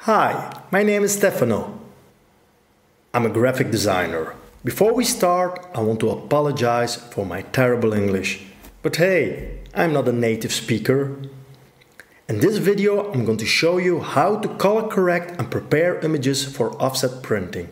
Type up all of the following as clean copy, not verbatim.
Hi, my name is Stefano. I'm a graphic designer. Before we start, I want to apologize for my terrible English. But hey, I'm not a native speaker. In this video, I'm going to show you how to color correct and prepare images for offset printing,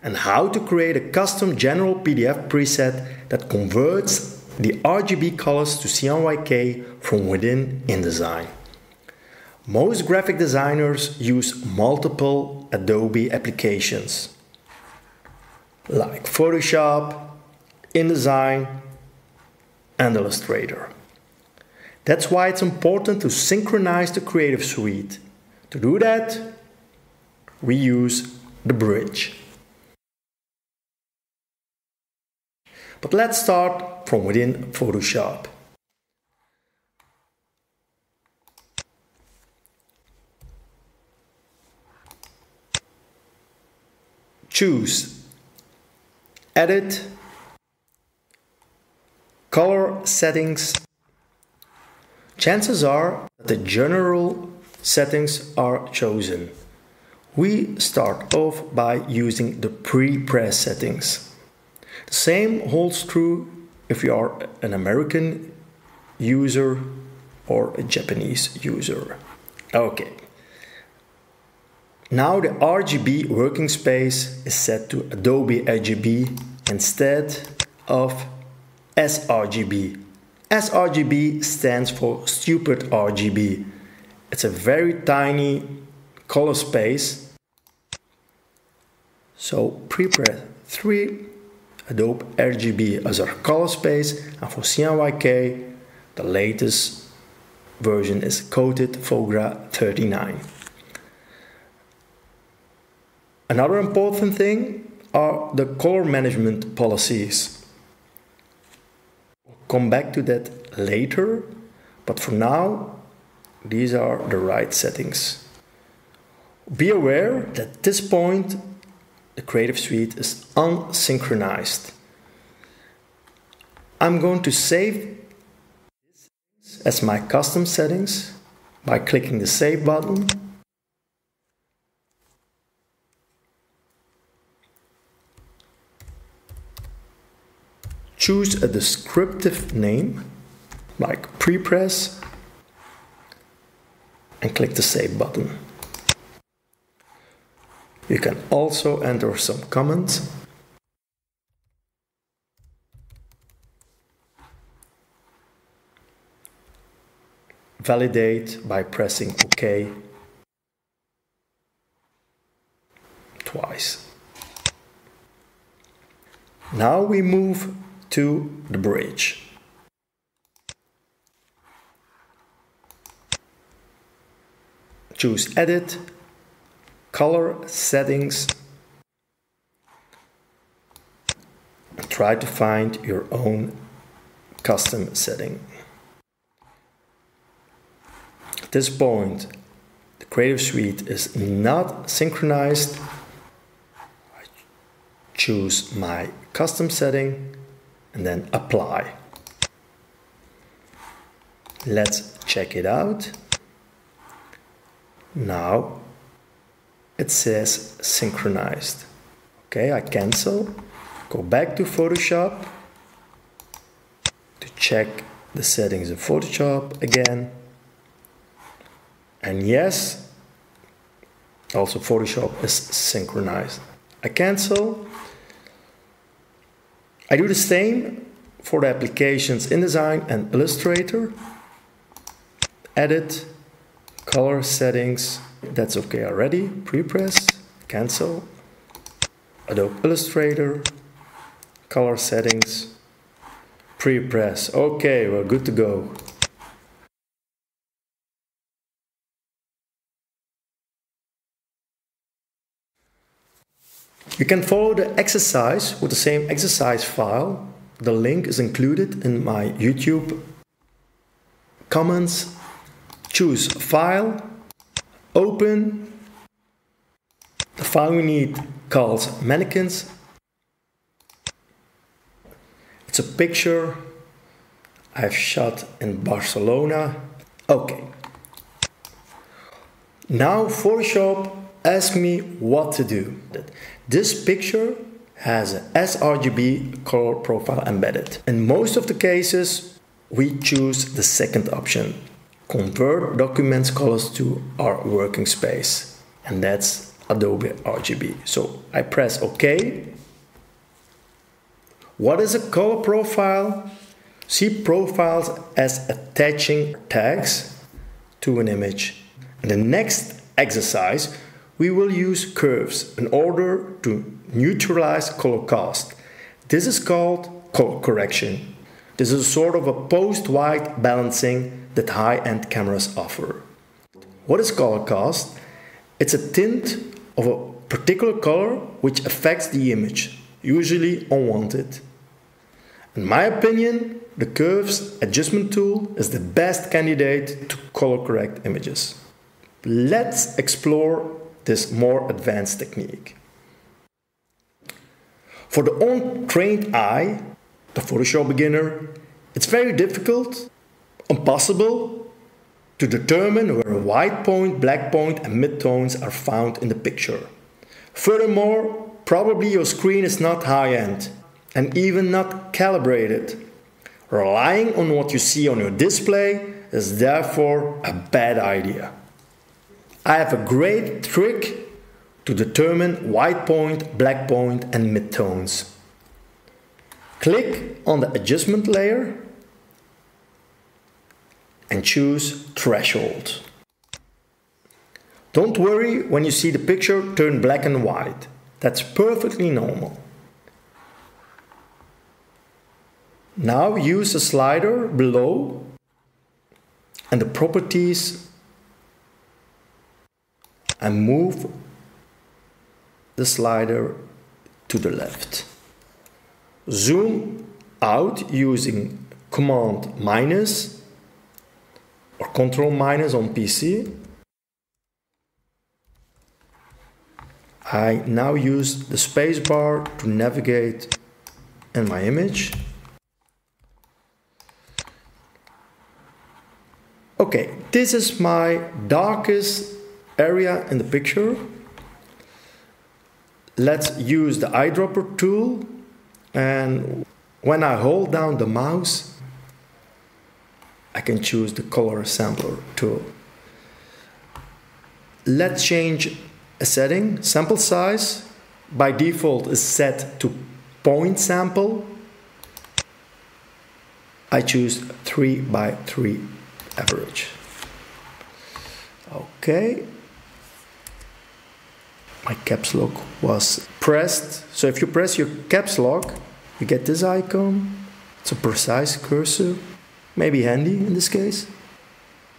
and how to create a custom general PDF preset that converts the RGB colors to CMYK from within InDesign. Most graphic designers use multiple Adobe applications like Photoshop, InDesign, and Illustrator. That's why it's important to synchronize the Creative Suite. To do that, we use the bridge. But let's start from within Photoshop. Choose Edit, Color Settings. Chances are that the general settings are chosen. We start off by using the pre-press settings. The same holds true if you are an American user or a Japanese user. Okay. Now the RGB working space is set to Adobe RGB instead of sRGB. sRGB stands for stupid RGB. It's a very tiny color space. So prepress 3, Adobe RGB as our color space, and for CMYK the latest version is coated Fogra 39. Another important thing are the color management policies. We'll come back to that later, but for now, these are the right settings. Be aware that at this point, the Creative Suite is unsynchronized. I'm going to save this as my custom settings by clicking the Save button. Choose a descriptive name like prepress and click the Save button. You can also enter some comments. Validate by pressing OK twice. Now we move to the bridge. Choose Edit, Color Settings, and try to find your own custom setting. At this point, the Creative Suite is not synchronized. I choose my custom setting and then apply. Let's check it out. Now it says synchronized. Okay, I cancel. Go back to Photoshop to check the settings in Photoshop again. And yes, also Photoshop is synchronized. I cancel. I do the same for the applications InDesign and Illustrator. Edit, color settings, that's okay already. Prepress, cancel. Adobe Illustrator, color settings, prepress. Okay, we're good to go. You can follow the exercise with the same exercise file. The link is included in my YouTube comments. Choose File, Open. The file we need calls Mannequins. It's a picture I've shot in Barcelona. Okay. Now Photoshop ask me what to do. This picture has a sRGB color profile embedded. In most of the cases, we choose the second option, convert documents colors to our working space, and that's Adobe RGB. So I press OK. What is a color profile? See profiles as attaching tags to an image. In the next exercise, we will use curves in order to neutralize color cast. This is called color correction. This is a sort of a post-white balancing that high-end cameras offer. What is color cast? It's a tint of a particular color which affects the image, usually unwanted. In my opinion, the curves adjustment tool is the best candidate to color correct images. Let's explore this more advanced technique. For the untrained eye, the Photoshop beginner, it's very difficult, impossible, to determine where white point, black point and midtones are found in the picture. Furthermore, probably your screen is not high-end and even not calibrated. Relying on what you see on your display is therefore a bad idea. I have a great trick to determine white point, black point and midtones. Click on the adjustment layer and choose threshold. Don't worry when you see the picture turn black and white. That's perfectly normal. Now use the slider below and the properties and move the slider to the left. Zoom out using Command minus or Control minus on PC. I now use the spacebar to navigate in my image. Okay, this is my darkest area in the picture. Let's use the eyedropper tool, and when I hold down the mouse, I can choose the color sampler tool. Let's change a setting. Sample size by default is set to point sample. I choose 3:3 average. Okay. My caps lock was pressed. So if you press your caps lock, you get this icon. It's a precise cursor, maybe handy in this case.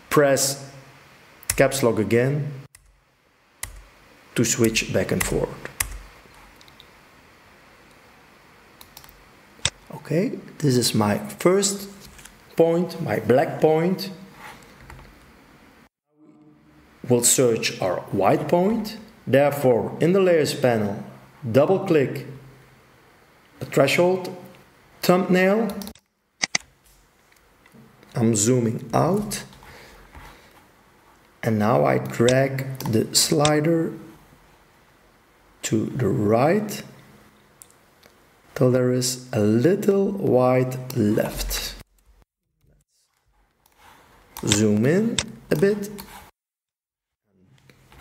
Press caps lock again to switch back and forth. Okay, this is my first point, my black point. We'll search our white point. Therefore, in the layers panel, double click the threshold thumbnail. I'm zooming out. And now I drag the slider to the right till there is a little white left. Zoom in a bit.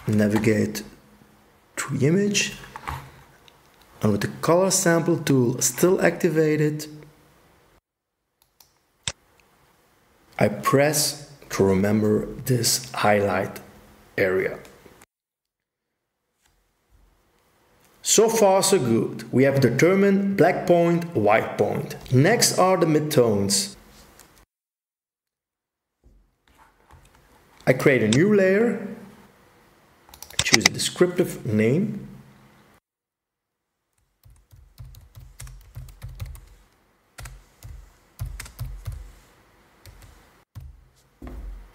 Navigate to the image, and with the color sample tool still activated, I press to remember this highlight area. So far so good. We have determined black point, white point. Next are the midtones. I create a new layer. Choose a descriptive name.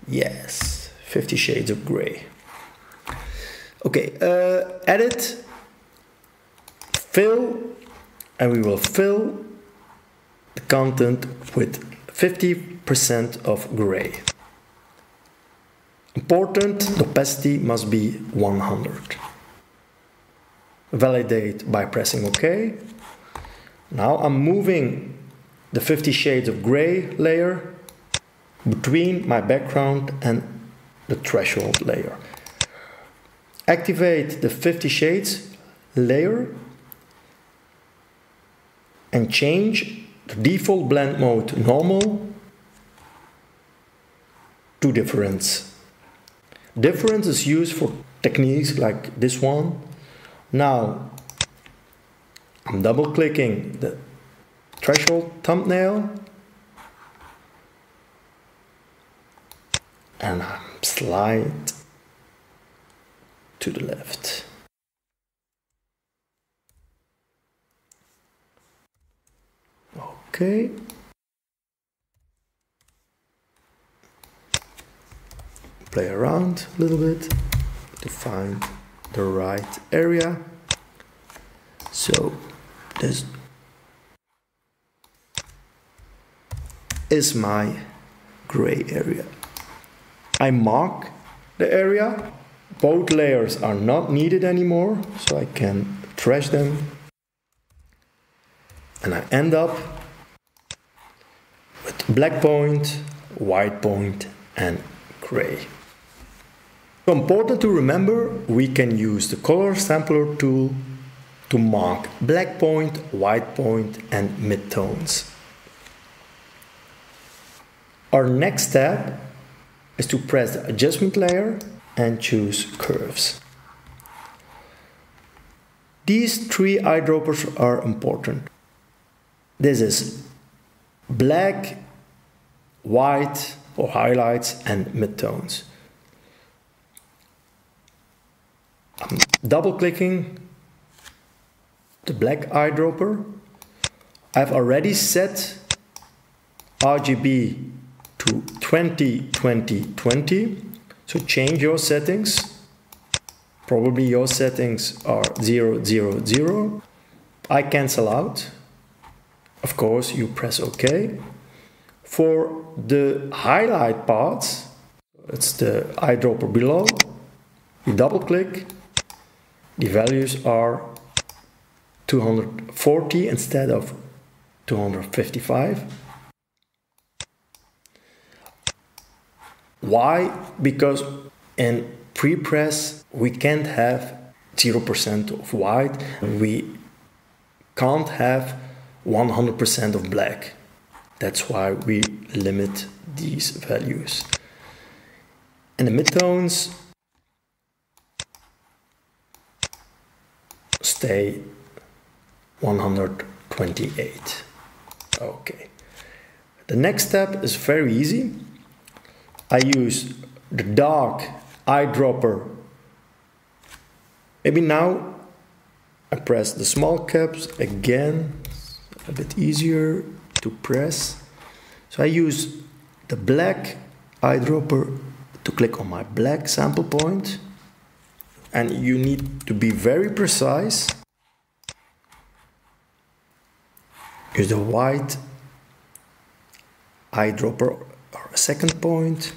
Yes, 50 Shades of Grey. Okay, edit, fill, and we will fill the content with 50% of gray. Important, the opacity must be 100. validate by pressing OK. Now I'm moving the 50 Shades of Grey layer between my background and the threshold layer. Activate the 50 Shades layer and change the default blend mode to normal to difference. Difference is used for techniques like this one. Now I'm double clicking the threshold thumbnail and I'm slide to the left. Okay. Play around a little bit to find the right area. So this is my gray area. I mark the area. Both layers are not needed anymore, so I can trash them. And I end up with black point, white point, and gray. So important to remember, we can use the color sampler tool to mark black point, white point, and midtones. Our next step is to press the adjustment layer and choose curves. These three eyedroppers are important. This is black, white or highlights, and midtones. I'm double clicking the black eyedropper. I've already set RGB to 20-20-20. So change your settings. Probably your settings are 0-0-0. I cancel out. Of course, you press OK. For the highlight parts, it's the eyedropper below. You double click. The values are 240 instead of 255. Why? Because in pre-press we can't have 0% of white. We can't have 100% of black. That's why we limit these values. And the midtones stay 128. Okay. The next step is very easy. I use the dark eyedropper. Maybe now I press the small caps again. It's a bit easier to press. So I use the black eyedropper to click on my black sample point. And you need to be very precise. Use the white eyedropper or a second point.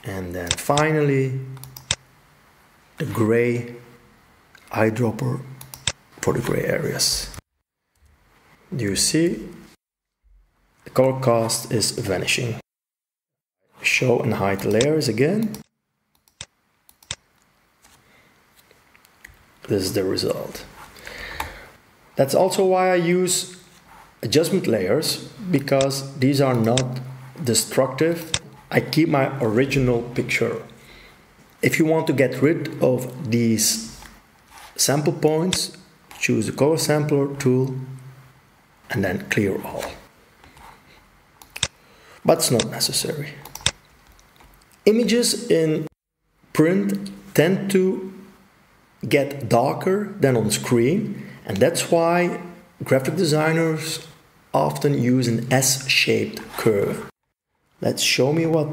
And then finally the gray eyedropper for the gray areas. Do you see? The color cast is vanishing. Show and hide the layers again. This is the result. That's also why I use adjustment layers, because these are not destructive. I keep my original picture. If you want to get rid of these sample points, choose the color sampler tool and then clear all. But it's not necessary. Images in print tend to get darker than on screen, and that's why graphic designers often use an S-shaped curve. Let's show me what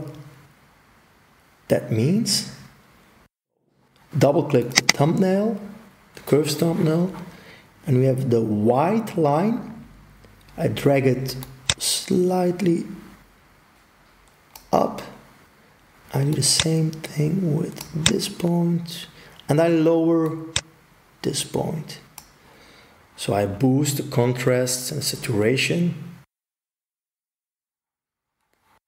that means. Double click the thumbnail, the curved thumbnail, and we have the white line. I drag it slightly up. I do the same thing with this point. and I lower this point. So I boost the contrast and saturation.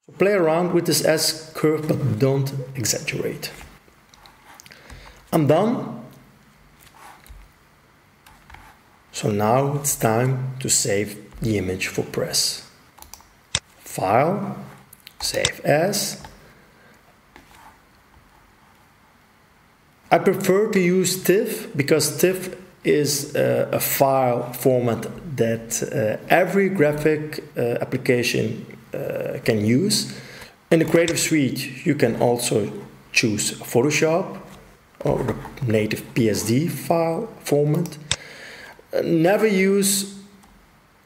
So play around with this S-curve, but don't exaggerate. I'm done. So now it's time to save the image for press. File, save as. I prefer to use TIFF because TIFF is a file format that every graphic application can use. In the Creative Suite you can also choose Photoshop or the native PSD file format. Never use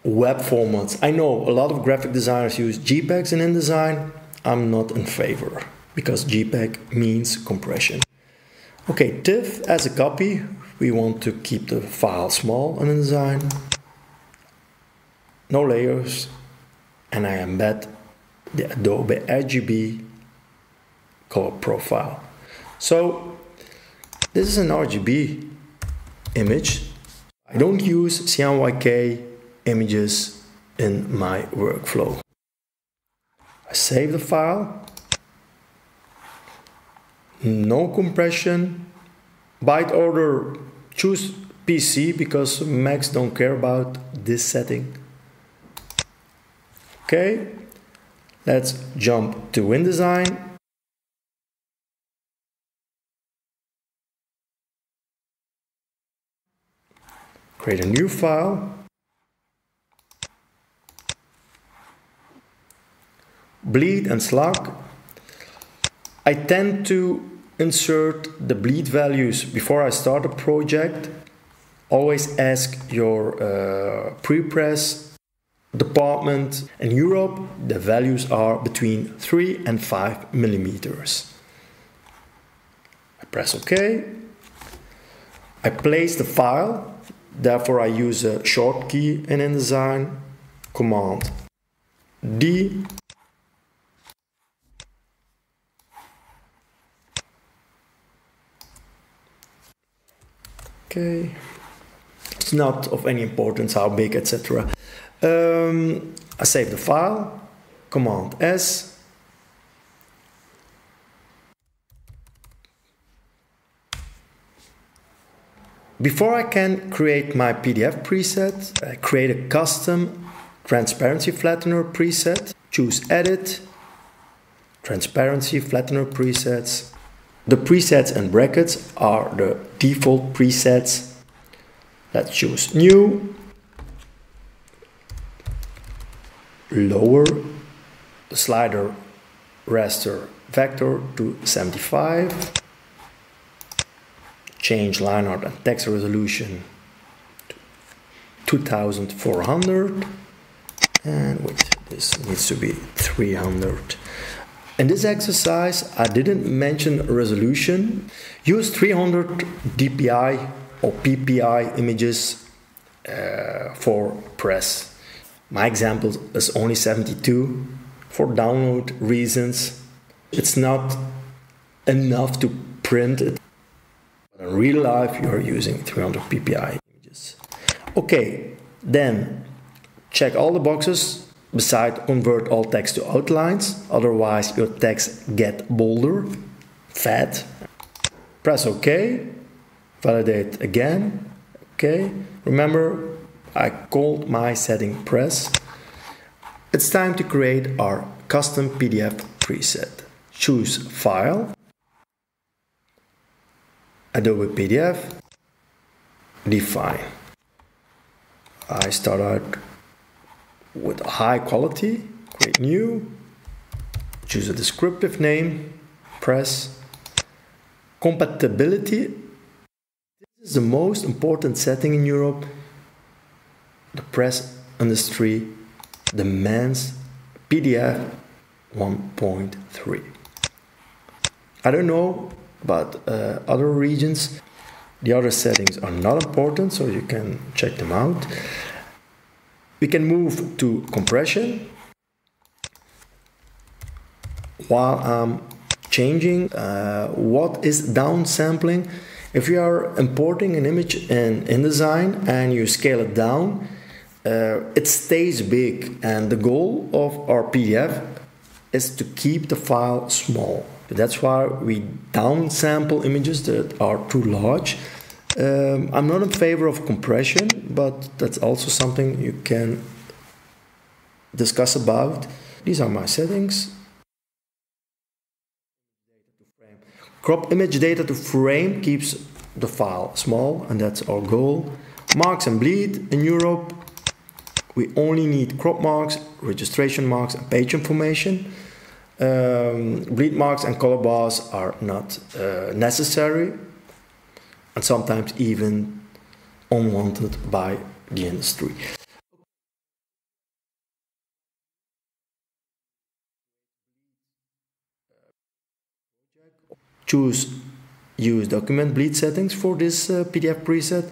web formats. I know a lot of graphic designers use JPEGs in InDesign. I'm not in favor because JPEG means compression. Okay, TIFF as a copy. We want to keep the file small in InDesign. No layers. And I embed the Adobe RGB color profile. So this is an RGB image. I don't use CMYK-images in my workflow. I save the file. No compression. Byte order, choose PC because Macs don't care about this setting. Okay, let's jump to InDesign. Create a new file. Bleed and slug. I tend to insert the bleed values before I start a project. Always ask your pre-press department. In Europe, the values are between 3 and 5 millimeters. I press OK. I place the file. Therefore, I use a short key in InDesign. Command D. Okay, it's not of any importance how big, etc. I save the file, Command S. Before I can create my PDF preset, I create a custom Transparency Flattener Preset. Choose Edit, Transparency Flattener Presets. The presets and brackets are the default presets. Let's choose New. Lower the slider raster vector to 75. Change line art and text resolution to 2400. And wait, this needs to be 300. In this exercise, I didn't mention resolution. Use 300 dpi or ppi images for press. My example is only 72 for download reasons. It's not enough to print it. In real life, you are using 300 ppi images. Okay, then check all the boxes. Besides, convert all text to outlines, otherwise your text get bolder, fat. Press OK, validate again, OK. Remember, I called my setting press. It's time to create our custom PDF preset. Choose File, Adobe PDF, Define. I start out with high quality, create new, choose a descriptive name, press. Compatibility. This is the most important setting in Europe. The press industry demands PDF 1.3. I don't know about other regions. The other settings are not important, so you can check them out. We can move to compression. While I'm changing what is downsampling, If you are importing an image in InDesign and you scale it down, it stays big, and the goal of our PDF is to keep the file small. That's why we downsample images that are too large. I'm not in favor of compression, but that's also something you can discuss about. These are my settings. Crop image data to frame keeps the file small, and that's our goal. Marks and bleed in Europe. We only need crop marks, registration marks, and page information. Bleed marks and color bars are not necessary, and sometimes even unwanted by the industry. Use document bleed settings for this PDF preset.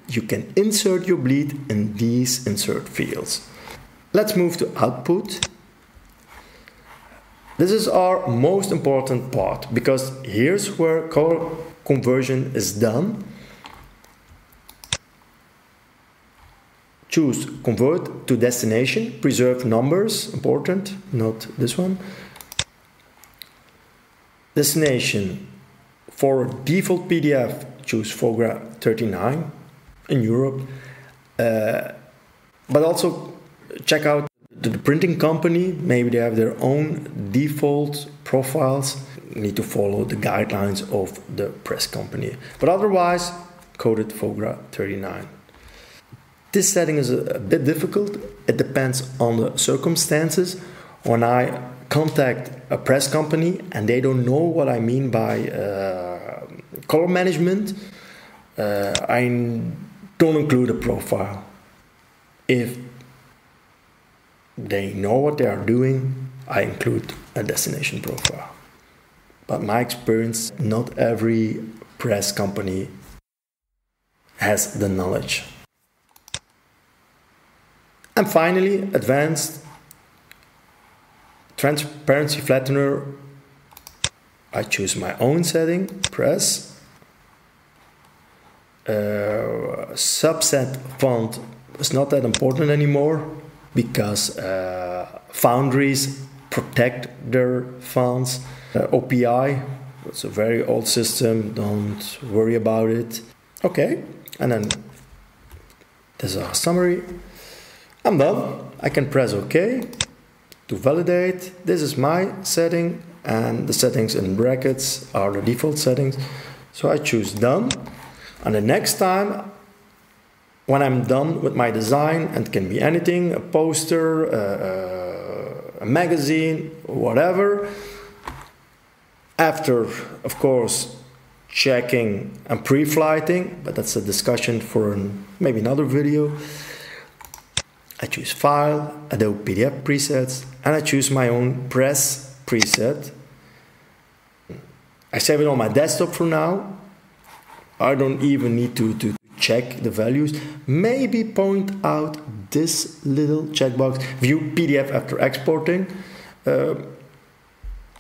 You can insert your bleed in these insert fields. Let's move to output. This is our most important part, because here's where color conversion is done. Choose convert to destination, preserve numbers, important, not this one. Destination, for default PDF, choose FOGRA 39 in Europe, but also check out the printing company. Maybe they have their own default profiles. You need to follow the guidelines of the press company, but otherwise coded FOGRA 39. This setting is a bit difficult. It depends on the circumstances. When I contact a press company and they don't know what I mean by color management, I don't include a profile. If they know what they are doing, I include a destination profile. But my experience, not every press company has the knowledge. And finally, advanced Transparency Flattener. I choose my own setting, press. Subset font is not that important anymore, because foundries protect their fonts. OPI, it's a very old system, don't worry about it. Okay, and then this is our summary. I'm done. I can press OK to validate. This is my setting, and the settings in brackets are the default settings. So I choose done, and the next time when I'm done with my design, and it can be anything, a poster, a magazine, whatever, after, of course, checking and pre-flighting, but that's a discussion for maybe another video, I choose File, Adobe PDF Presets, and I choose my own press preset. I save it on my desktop for now. I don't even need to check the values. Maybe point out this little checkbox, View PDF after exporting.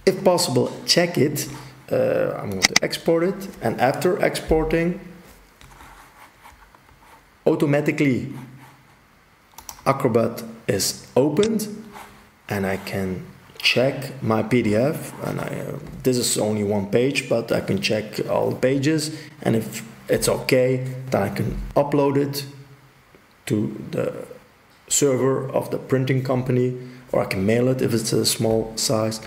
If possible, check it. I'm going to export it, and after exporting, automatically Acrobat is opened, and I can check my PDF. And this is only one page, but I can check all the pages, and if it's okay, then I can upload it to the server of the printing company, or I can mail it if it's a small size.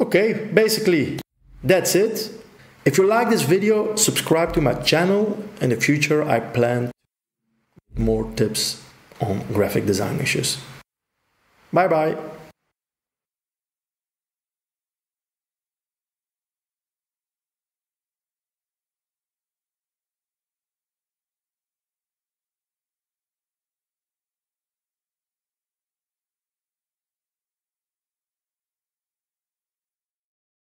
Okay, basically that's it. If you like this video, subscribe to my channel. In the future I plan more tips on graphic design issues. Bye bye.